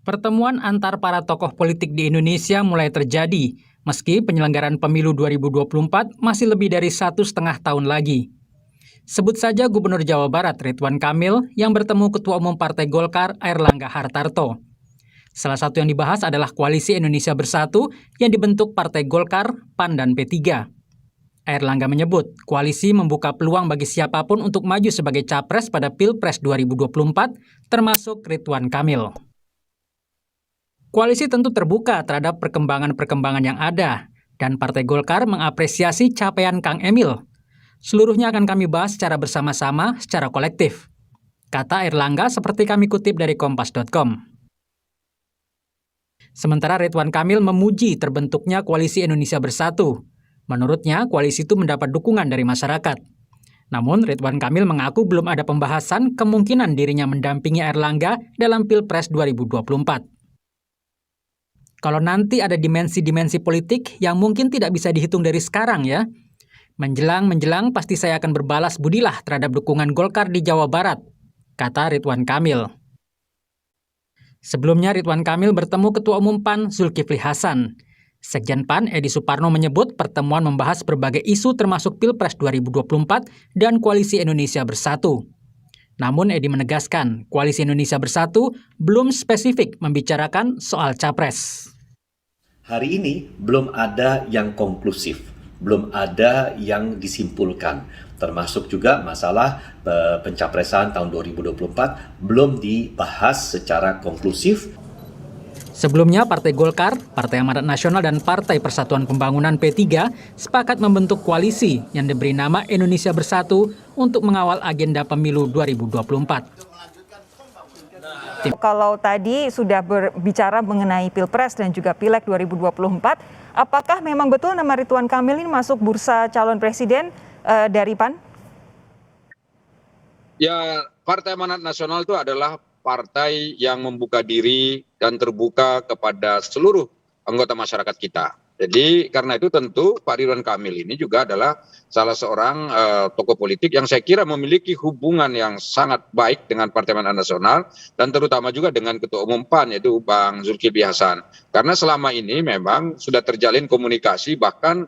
Pertemuan antar para tokoh politik di Indonesia mulai terjadi, meski penyelenggaraan pemilu 2024 masih lebih dari 1,5 tahun lagi. Sebut saja Gubernur Jawa Barat Ridwan Kamil yang bertemu Ketua Umum Partai Golkar Airlangga Hartarto. Salah satu yang dibahas adalah Koalisi Indonesia Bersatu yang dibentuk Partai Golkar, PAN, dan P3. Airlangga menyebut, koalisi membuka peluang bagi siapapun untuk maju sebagai capres pada Pilpres 2024, termasuk Ridwan Kamil. Koalisi tentu terbuka terhadap perkembangan-perkembangan yang ada, dan Partai Golkar mengapresiasi capaian Kang Emil. Seluruhnya akan kami bahas secara bersama-sama, secara kolektif. Kata Airlangga seperti kami kutip dari kompas.com. Sementara Ridwan Kamil memuji terbentuknya Koalisi Indonesia Bersatu. Menurutnya, koalisi itu mendapat dukungan dari masyarakat. Namun, Ridwan Kamil mengaku belum ada pembahasan kemungkinan dirinya mendampingi Airlangga dalam Pilpres 2024. Kalau nanti ada dimensi-dimensi politik yang mungkin tidak bisa dihitung dari sekarang ya. Menjelang pasti saya akan berbalas budilah terhadap dukungan Golkar di Jawa Barat, kata Ridwan Kamil. Sebelumnya Ridwan Kamil bertemu Ketua Umum PAN Zulkifli Hasan. Sekjen PAN Edi Suparno menyebut pertemuan membahas berbagai isu termasuk Pilpres 2024 dan Koalisi Indonesia Bersatu. Namun Edi menegaskan, Koalisi Indonesia Bersatu belum spesifik membicarakan soal capres. Hari ini belum ada yang konklusif, belum ada yang disimpulkan, termasuk juga masalah pencapresan tahun 2024 belum dibahas secara konklusif. Sebelumnya, Partai Golkar, Partai Amanat Nasional, dan Partai Persatuan Pembangunan P3 sepakat membentuk koalisi yang diberi nama Indonesia Bersatu untuk mengawal agenda pemilu 2024. Kalau tadi sudah berbicara mengenai Pilpres dan juga Pileg 2024, apakah memang betul nama Ridwan Kamil ini masuk bursa calon presiden dari PAN? Ya, Partai Amanat Nasional itu adalah partai yang membuka diri dan terbuka kepada seluruh anggota masyarakat kita. Jadi karena itu tentu Pak Ridwan Kamil ini juga adalah salah seorang tokoh politik yang saya kira memiliki hubungan yang sangat baik dengan Partai Amanat Nasional dan terutama juga dengan Ketua Umum PAN yaitu Bang Zulkifli Hasan. Karena selama ini memang sudah terjalin komunikasi, bahkan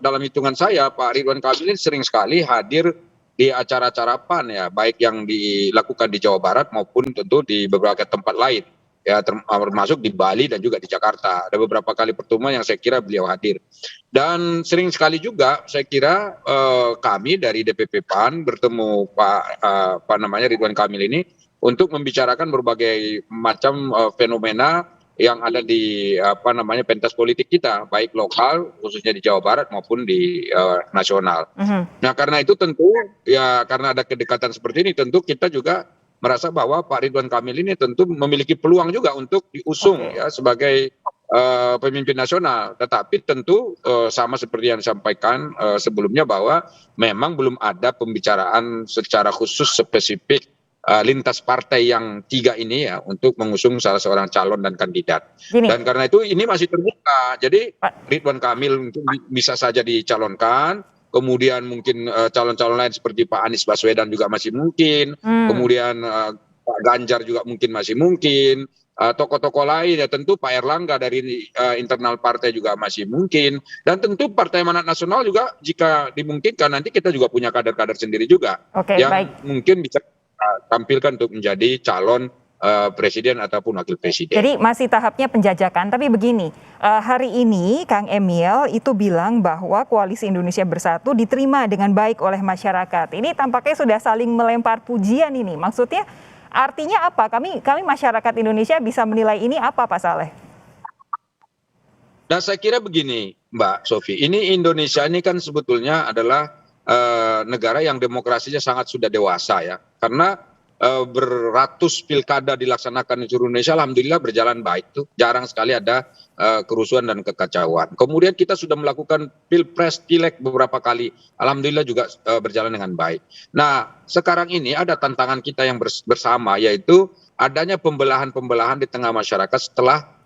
dalam hitungan saya Pak Ridwan Kamil ini sering sekali hadir di acara-acara PAN ya, baik yang dilakukan di Jawa Barat maupun tentu di beberapa tempat lain ya, termasuk di Bali dan juga di Jakarta. Ada beberapa kali pertemuan yang saya kira beliau hadir. Dan sering sekali juga saya kira kami dari DPP PAN bertemu Pak Ridwan Kamil ini untuk membicarakan berbagai macam fenomena yang ada di pentas politik kita, baik lokal khususnya di Jawa Barat maupun di nasional. Nah karena itu tentu ya karena ada kedekatan seperti ini tentu kita juga merasa bahwa Pak Ridwan Kamil ini tentu memiliki peluang juga untuk diusung ya sebagai pemimpin nasional. Tetapi tentu sama seperti yang disampaikan sebelumnya bahwa memang belum ada pembicaraan secara khusus spesifik lintas partai yang tiga ini ya untuk mengusung salah seorang calon dan kandidat. Dan karena itu ini masih terbuka. Jadi Ridwan Kamil bisa saja dicalonkan, kemudian mungkin calon-calon lain seperti Pak Anies Baswedan juga masih mungkin, kemudian Pak Ganjar juga mungkin masih mungkin, tokoh-tokoh lain ya tentu Pak Airlangga dari internal partai juga masih mungkin, dan tentu Partai Amanat Nasional juga jika dimungkinkan nanti kita juga punya kader-kader sendiri juga yang mungkin bisa tampilkan untuk menjadi calon presiden ataupun wakil presiden. Jadi masih tahapnya penjajakan, tapi begini, hari ini Kang Emil itu bilang bahwa Koalisi Indonesia Bersatu diterima dengan baik oleh masyarakat. Ini tampaknya sudah saling melempar pujian ini. Maksudnya artinya apa? Kami masyarakat Indonesia bisa menilai ini apa, Pak Saleh? Nah saya kira begini Mbak Sofi, ini Indonesia ini kan sebetulnya adalah negara yang demokrasinya sangat sudah dewasa ya, karena beratus pilkada dilaksanakan di seluruh Indonesia, alhamdulillah berjalan baik tuh, jarang sekali ada kerusuhan dan kekacauan. Kemudian kita sudah melakukan pilpres, pileg beberapa kali, alhamdulillah juga berjalan dengan baik. Nah sekarang ini ada tantangan kita yang bersama, yaitu adanya pembelahan-pembelahan di tengah masyarakat setelah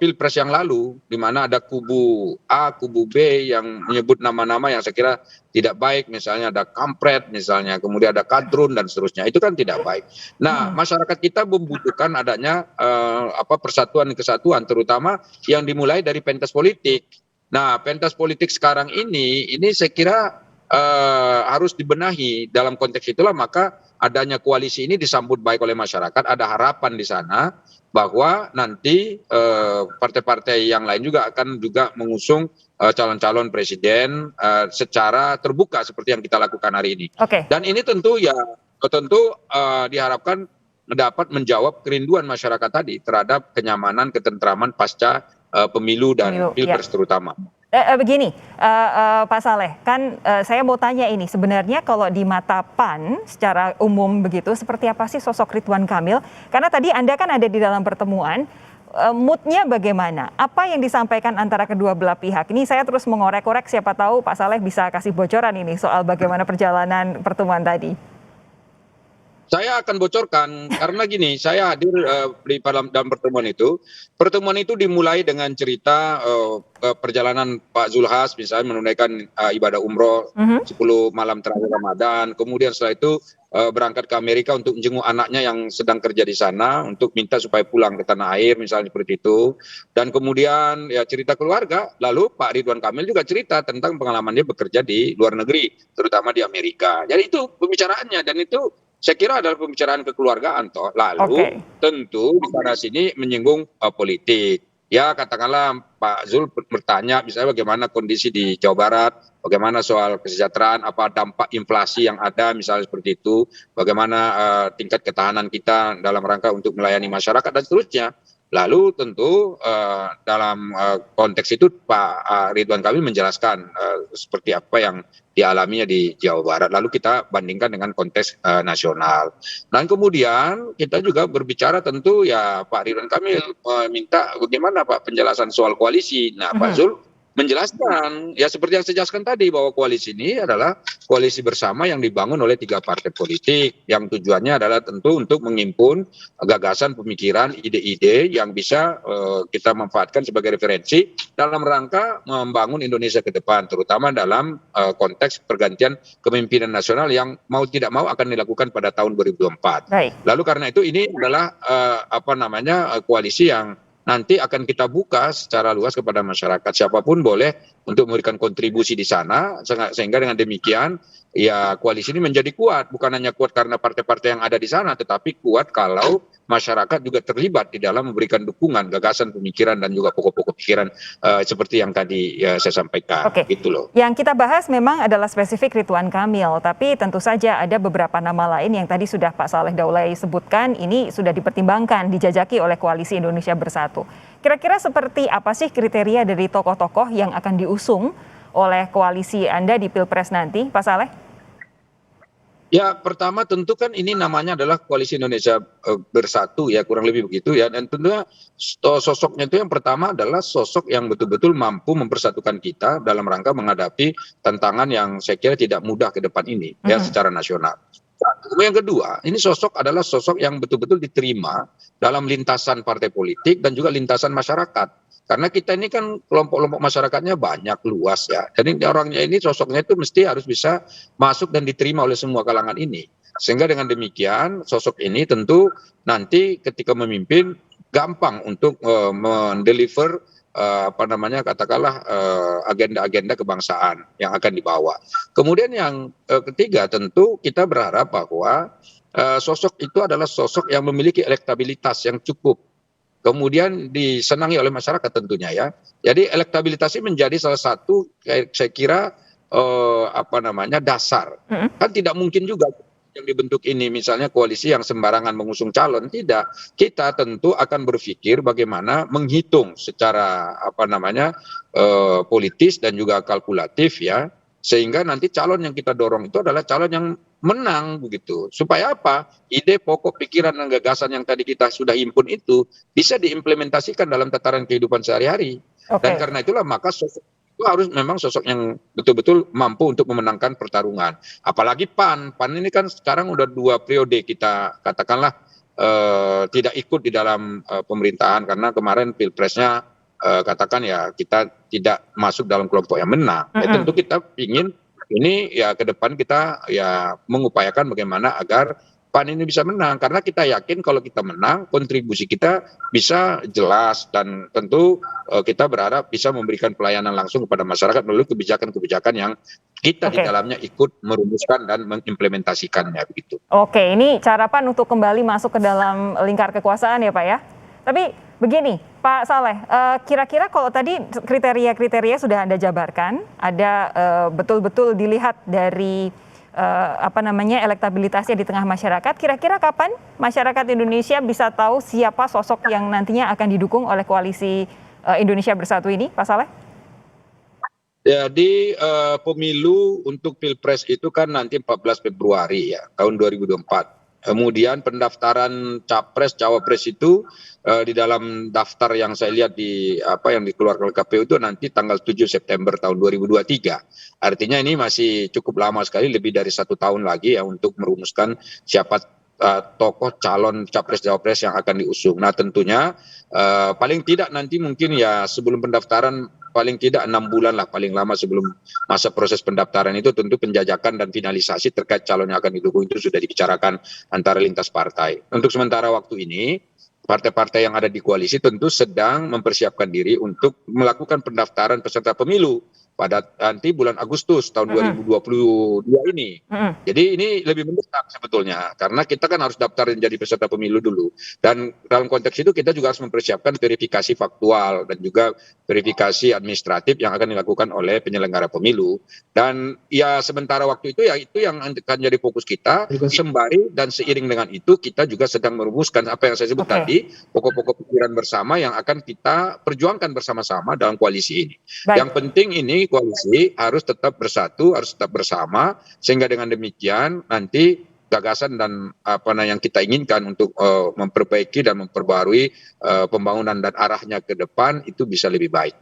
Pilpres yang lalu, di mana ada kubu A, kubu B yang menyebut nama-nama yang saya kira tidak baik, misalnya ada kampret, misalnya kemudian ada kadrun dan seterusnya, itu kan tidak baik. Nah, masyarakat kita membutuhkan adanya persatuan dan kesatuan, terutama yang dimulai dari pentas politik. Nah, pentas politik sekarang ini saya kira harus dibenahi. Dalam konteks itulah maka adanya koalisi ini disambut baik oleh masyarakat, ada harapan di sana bahwa nanti partai-partai yang lain juga akan juga mengusung calon-calon presiden secara terbuka seperti yang kita lakukan hari ini. Oke. Dan ini tentu diharapkan dapat menjawab kerinduan masyarakat tadi terhadap kenyamanan, ketentraman pasca pemilu dan pilpres terutama. Begini, Pak Saleh, kan saya mau tanya ini, sebenarnya kalau di mata PAN secara umum begitu, seperti apa sih sosok Ridwan Kamil? Karena tadi Anda kan ada di dalam pertemuan, moodnya bagaimana? Apa yang disampaikan antara kedua belah pihak? Ini saya terus mengorek-orek, siapa tahu Pak Saleh bisa kasih bocoran ini soal bagaimana perjalanan pertemuan tadi. Saya akan bocorkan karena gini, saya hadir dalam pertemuan itu. Pertemuan itu dimulai dengan cerita perjalanan Pak Zulhas misalnya menunaikan ibadah umroh 10 malam terakhir Ramadan. Kemudian setelah itu berangkat ke Amerika untuk menjenguk anaknya yang sedang kerja di sana untuk minta supaya pulang ke tanah air misalnya seperti itu. Dan kemudian ya cerita keluarga. Lalu Pak Ridwan Kamil juga cerita tentang pengalaman dia bekerja di luar negeri, terutama di Amerika. Jadi itu pembicaraannya dan itu saya kira adalah pembicaraan kekeluargaan toh. Lalu tentu di sana sini menyinggung politik. Ya katakanlah Pak Zul bertanya misalnya bagaimana kondisi di Jawa Barat, bagaimana soal kesejahteraan, apa dampak inflasi yang ada misalnya seperti itu, bagaimana tingkat ketahanan kita dalam rangka untuk melayani masyarakat dan seterusnya. Lalu tentu dalam konteks itu Pak Ridwan Kamil menjelaskan seperti apa yang dialaminya di Jawa Barat. Lalu kita bandingkan dengan konteks nasional. Dan kemudian kita juga berbicara tentu ya Pak Ridwan Kamil minta bagaimana Pak penjelasan soal koalisi. Nah Pak Zul menjelaskan ya seperti yang saya jelaskan tadi bahwa koalisi ini adalah koalisi bersama yang dibangun oleh 3 partai politik yang tujuannya adalah tentu untuk menghimpun gagasan, pemikiran, ide-ide yang bisa kita manfaatkan sebagai referensi dalam rangka membangun Indonesia ke depan, terutama dalam konteks pergantian kepemimpinan nasional yang mau tidak mau akan dilakukan pada tahun 2024. Lalu karena itu ini adalah koalisi yang nanti akan kita buka secara luas kepada masyarakat. Siapapun boleh untuk memberikan kontribusi di sana, sehingga dengan demikian ya koalisi ini menjadi kuat. Bukan hanya kuat karena partai-partai yang ada di sana, tetapi kuat kalau masyarakat juga terlibat di dalam memberikan dukungan, gagasan, pemikiran, dan juga pokok-pokok pikiran seperti yang tadi saya sampaikan. Gitu loh. Yang kita bahas memang adalah spesifik Ridwan Kamil, tapi tentu saja ada beberapa nama lain yang tadi sudah Pak Saleh Daulay sebutkan, ini sudah dipertimbangkan, dijajaki oleh Koalisi Indonesia Bersatu. Kira-kira seperti apa sih kriteria dari tokoh-tokoh yang akan diusung oleh koalisi Anda di Pilpres nanti, Pak Saleh? Ya, pertama tentu kan ini namanya adalah Koalisi Indonesia Bersatu ya, kurang lebih begitu ya. Dan tentunya sosoknya itu yang pertama adalah sosok yang betul-betul mampu mempersatukan kita dalam rangka menghadapi tantangan yang saya kira tidak mudah ke depan ini ya secara nasional. Yang kedua, ini sosok adalah sosok yang betul-betul diterima dalam lintasan partai politik dan juga lintasan masyarakat. Karena kita ini kan kelompok-kelompok masyarakatnya banyak, luas ya. Jadi orangnya ini, sosoknya itu mesti harus bisa masuk dan diterima oleh semua kalangan ini. Sehingga dengan demikian sosok ini tentu nanti ketika memimpin gampang untuk mendeliver agenda-agenda kebangsaan yang akan dibawa. Kemudian yang ketiga tentu kita berharap bahwa sosok itu adalah sosok yang memiliki elektabilitas yang cukup. Kemudian disenangi oleh masyarakat tentunya ya. Jadi elektabilitas ini menjadi salah satu saya kira dasar. Kan tidak mungkin juga yang dibentuk ini misalnya koalisi yang sembarangan mengusung calon, tidak. Kita tentu akan berpikir bagaimana menghitung secara politis dan juga kalkulatif ya, sehingga nanti calon yang kita dorong itu adalah calon yang menang begitu. Supaya apa? Ide, pokok, pikiran dan gagasan yang tadi kita sudah himpun itu bisa diimplementasikan dalam tataran kehidupan sehari-hari. Dan karena itulah maka sosok itu harus memang sosok yang betul-betul mampu untuk memenangkan pertarungan. Apalagi PAN ini kan sekarang udah 2 periode kita katakanlah tidak ikut di dalam pemerintahan karena kemarin pilpresnya katakan ya kita tidak masuk dalam kelompok yang menang. Ya, tentu kita ingin ini ya ke depan kita ya mengupayakan bagaimana agar PAN ini bisa menang karena kita yakin kalau kita menang kontribusi kita bisa jelas dan tentu kita berharap bisa memberikan pelayanan langsung kepada masyarakat melalui kebijakan-kebijakan yang kita di dalamnya ikut merumuskan dan mengimplementasikannya begitu. Oke, ini cara PAN untuk kembali masuk ke dalam lingkar kekuasaan ya Pak ya. Tapi begini Pak Saleh, kira-kira kalau tadi kriteria-kriteria sudah Anda jabarkan, ada betul-betul dilihat dari elektabilitasnya di tengah masyarakat. Kira-kira kapan masyarakat Indonesia bisa tahu siapa sosok yang nantinya akan didukung oleh koalisi Indonesia Bersatu ini, Pak Saleh? Jadi pemilu untuk Pilpres itu kan nanti 14 Februari ya, tahun 2024. Kemudian pendaftaran capres cawapres itu di dalam daftar yang saya lihat di yang dikeluarkan oleh KPU itu nanti tanggal 7 September tahun 2023. Artinya ini masih cukup lama sekali, lebih dari 1 tahun lagi ya untuk merumuskan siapa tokoh calon capres cawapres yang akan diusung. Nah tentunya paling tidak nanti mungkin ya sebelum pendaftaran paling tidak 6 bulan lah paling lama sebelum masa proses pendaftaran itu tentu penjajakan dan finalisasi terkait calon yang akan didukung itu sudah dibicarakan antara lintas partai. Untuk sementara waktu ini partai-partai yang ada di koalisi tentu sedang mempersiapkan diri untuk melakukan pendaftaran peserta pemilu pada nanti bulan Agustus tahun 2022 ini. Jadi ini lebih mendesak sebetulnya karena kita kan harus daftar menjadi peserta pemilu dulu. Dan dalam konteks itu kita juga harus mempersiapkan verifikasi faktual dan juga verifikasi administratif yang akan dilakukan oleh penyelenggara pemilu. Dan ya sementara waktu itu ya itu yang akan jadi fokus kita, sembari dan seiring dengan itu kita juga sedang merumuskan apa yang saya sebut tadi, pokok-pokok pikiran bersama yang akan kita perjuangkan bersama-sama dalam koalisi ini. Yang penting ini koalisi harus tetap bersatu, harus tetap bersama, sehingga dengan demikian nanti gagasan dan yang kita inginkan untuk memperbaiki dan memperbarui pembangunan dan arahnya ke depan itu bisa lebih baik.